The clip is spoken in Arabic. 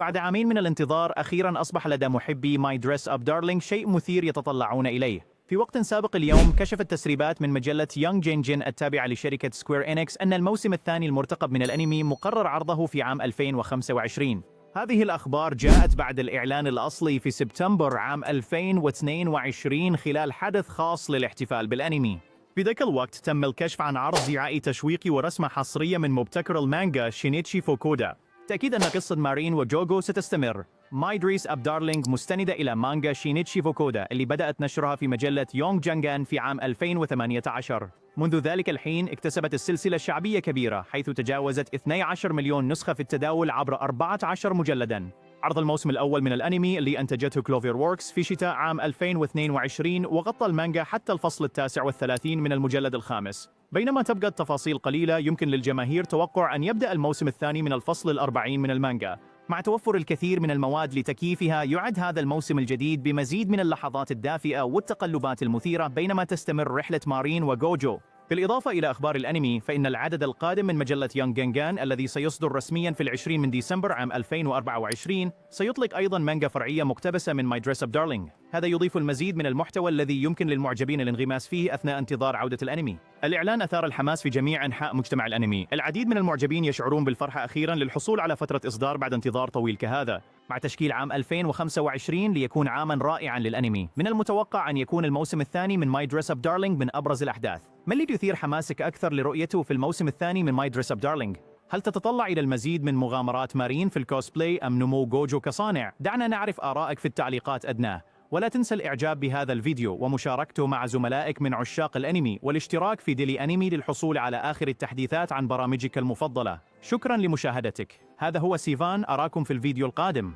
بعد عامين من الانتظار أخيراً أصبح لدى محبي ماي دريس أب دارلينج شيء مثير يتطلعون إليه. في وقت سابق اليوم كشفت تسريبات من مجلة يونغ جين جين التابعة لشركة سكوير إنكس أن الموسم الثاني المرتقب من الأنمي مقرر عرضه في عام 2025. هذه الأخبار جاءت بعد الإعلان الأصلي في سبتمبر عام 2022 خلال حدث خاص للاحتفال بالأنمي. في ذاك الوقت تم الكشف عن عرض دعائي تشويقي ورسمة حصرية من مبتكر المانجا شينيتشي فوكودا، تأكيد أن قصة مارين وجوجو ستستمر. ماي دريس أب دارلينج مستندة إلى مانجا شينيتشي فوكودا اللي بدأت نشرها في مجلة يونغ جانغان في عام 2018. منذ ذلك الحين اكتسبت السلسلة شعبية كبيرة حيث تجاوزت 12 مليون نسخة في التداول عبر 14 مجلداً. عرض الموسم الأول من الأنمي اللي أنتجته كلوفر ووركس في شتاء عام 2022 وغطى المانجا حتى الفصل 39 من المجلد الخامس. بينما تبقى التفاصيل قليلة يمكن للجماهير توقع أن يبدأ الموسم الثاني من الفصل 40 من المانجا. مع توفر الكثير من المواد لتكييفها يعد هذا الموسم الجديد بمزيد من اللحظات الدافئة والتقلبات المثيرة بينما تستمر رحلة مارين وجوجو. بالإضافة إلى أخبار الأنمي فإن العدد القادم من مجلة يونغ جانغان الذي سيصدر رسمياً في 20 من ديسمبر عام 2024 سيطلق أيضاً مانجا فرعية مقتبسة من ماي دريس أب دارلينج. هذا يضيف المزيد من المحتوى الذي يمكن للمعجبين الانغماس فيه أثناء انتظار عودة الأنمي. الإعلان أثار الحماس في جميع أنحاء مجتمع الأنمي. العديد من المعجبين يشعرون بالفرحة أخيراً للحصول على فترة إصدار بعد انتظار طويل كهذا. مع تشكيل عام 2025 ليكون عاماً رائعاً للأنمي، من المتوقع أن يكون الموسم الثاني من ماي دريس أب دارلينج من أبرز الأحداث. ما اللي يثير حماسك أكثر لرؤيته في الموسم الثاني من ماي دريس أب دارلينج؟ هل تتطلع إلى المزيد من مغامرات مارين في الكوسبلاي أم نمو جوجو كصانع؟ دعنا نعرف آرائك في التعليقات أدناه، ولا تنسى الإعجاب بهذا الفيديو ومشاركته مع زملائك من عشاق الأنمي والاشتراك في ديلي أنمي للحصول على آخر التحديثات عن برامجك المفضلة. شكراً لمشاهدتك. هذا هو سيفان، أراكم في الفيديو القادم.